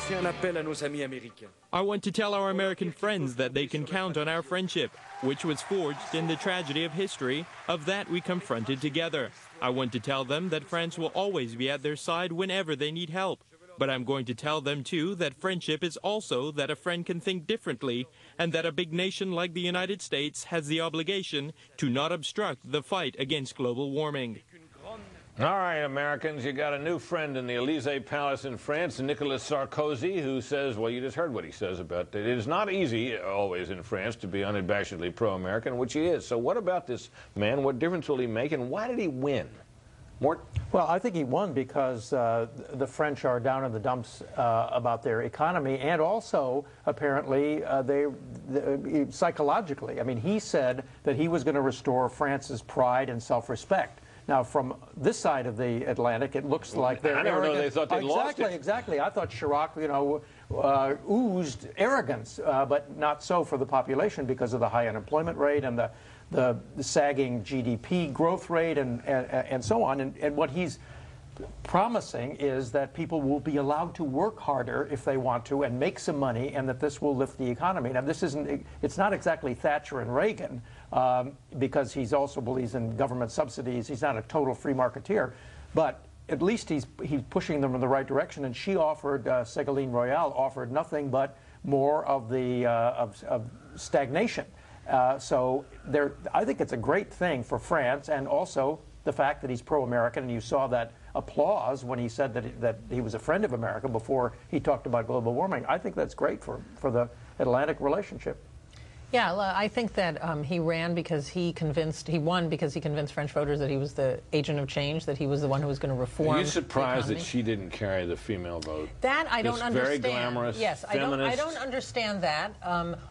I want to tell our American friends that they can count on our friendship, which was forged in the tragedy of history. Of that we confronted together. I want to tell them that France will always be at their side whenever they need help. But I'm going to tell them, too, that friendship is also that a friend can think differently, and that a big nation like the United States has the obligation to not obstruct the fight against global warming. All right, Americans, you got a new friend in the Élysée Palace in France, Nicolas Sarkozy, who says, well, you just heard what he says about it. It is not easy, always in France, to be unabashedly pro-American, which he is. So what about this man? What difference will he make, and why did he win? Mort? Well, I think he won because the French are down in the dumps about their economy, and also, apparently, psychologically. I mean, he said that he was going to restore France's pride and self-respect. Now, from this side of the Atlantic, it looks like they're arrogant. I never know they thought they lost it. Exactly. I thought Chirac, oozed arrogance, but not so for the population because of the high unemployment rate and the sagging GDP growth rate and so on. And what he's promising is that people will be allowed to work harder if they want to and make some money, and that this will lift the economy. Now, it's not exactly Thatcher and Reagan, because he also believes in government subsidies. He's not a total free marketeer, but at least he's pushing them in the right direction. And she offered, Ségolène Royal offered nothing but more of the of stagnation. So I think it's a great thing for France, and also the fact that he's pro-American, and you saw that applause when he said that he was a friend of America before he talked about global warming. I think that's great for the Atlantic relationship. Yeah, I think that he won because he convinced French voters that he was the agent of change, that he was the one who was going to reform. Are you surprised that she didn't carry the female vote? That I don't understand. Very glamorous, yes, feminist. I don't understand that.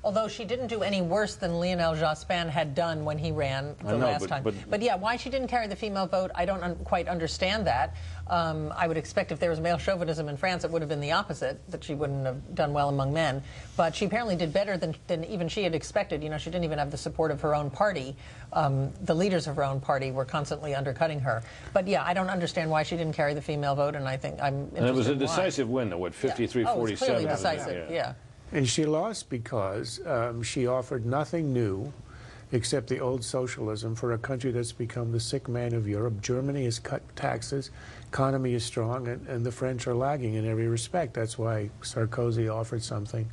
Although she didn't do any worse than Lionel Jospin had done when he ran the last time. But yeah, why she didn't carry the female vote, I don't quite understand that. I would expect if there was male chauvinism in France, it would have been the opposite, that she wouldn't have done well among men. But she apparently did better than even she had expected. You know, she didn't even have the support of her own party. The leaders of her own party were constantly undercutting her. But yeah, I don't understand why she didn't carry the female vote, and I think I'm interested. And it was a decisive win, though, what, 53-47? Yeah. Oh, it was clearly decisive, yeah. And she lost because she offered nothing new except the old socialism for a country that's become the sick man of Europe. Germany has cut taxes, economy is strong, and the French are lagging in every respect. That's why Sarkozy offered something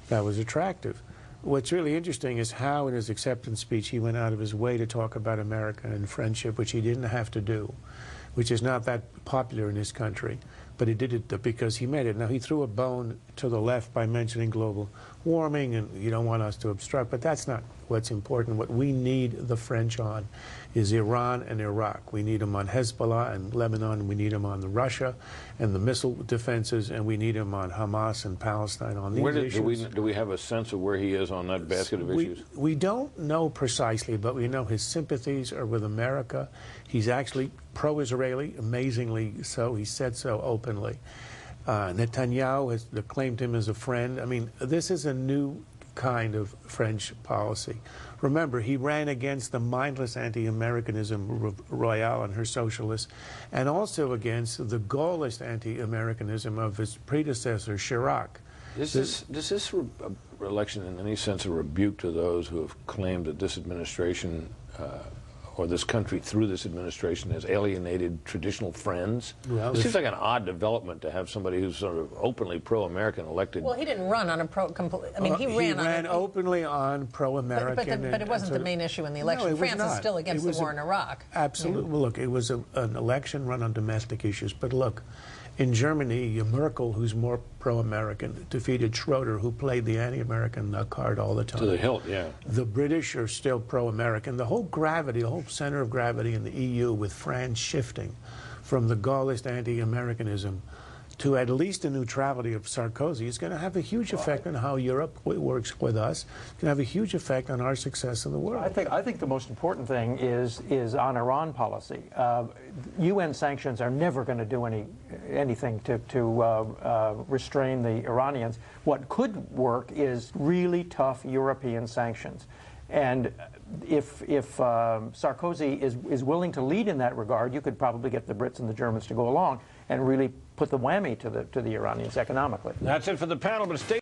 that was attractive. What's really interesting is how in his acceptance speech he went out of his way to talk about America and friendship, which he didn't have to do, which is not that popular in his country. But he did it because he made it. Now, he threw a bone to the left by mentioning global warming, and you don't want us to obstruct, but that's not what's important. What we need the French on is Iran and Iraq. We need them on Hezbollah and Lebanon. We need them on Russia and the missile defenses, and we need them on Hamas and Palestine on these issues. Do we have a sense of where he is on that basket of issues? We don't know precisely, but we know his sympathies are with America. He's actually pro-Israeli, amazingly so. He said so openly. Netanyahu has claimed him as a friend. I mean, this is a new kind of French policy. Remember, he ran against the mindless anti-Americanism Royale and her socialists, and also against the gaullist anti-Americanism of his predecessor, Chirac. Does this election in any sense a rebuke to those who have claimed that this administration or this country through this administration has alienated traditional friends? Well, it seems like an odd development to have somebody who's sort of openly pro-American elected. Well, he didn't run on a I mean, he ran openly on pro-American. But it wasn't the main issue in the election. No, France is still against the war in Iraq. Absolutely. Well, look, it was an election run on domestic issues. But look, in Germany, Merkel, who's more pro-American, defeated Schroeder, who played the anti-American card all the time. To the hilt, yeah. The British are still pro-American. The whole gravity, the whole center of gravity in the EU, with France shifting from the Gaullist anti-Americanism to at least the neutrality of Sarkozy, is going to have a huge effect on how Europe works with us. It's going to have a huge effect on our success in the world. I think the most important thing is on Iran policy. UN sanctions are never going to do anything to restrain the Iranians. What could work is really tough European sanctions. And if Sarkozy is willing to lead in that regard, you could probably get the Brits and the Germans to go along and really put the whammy to the Iranians economically. That's it for the panel, but stay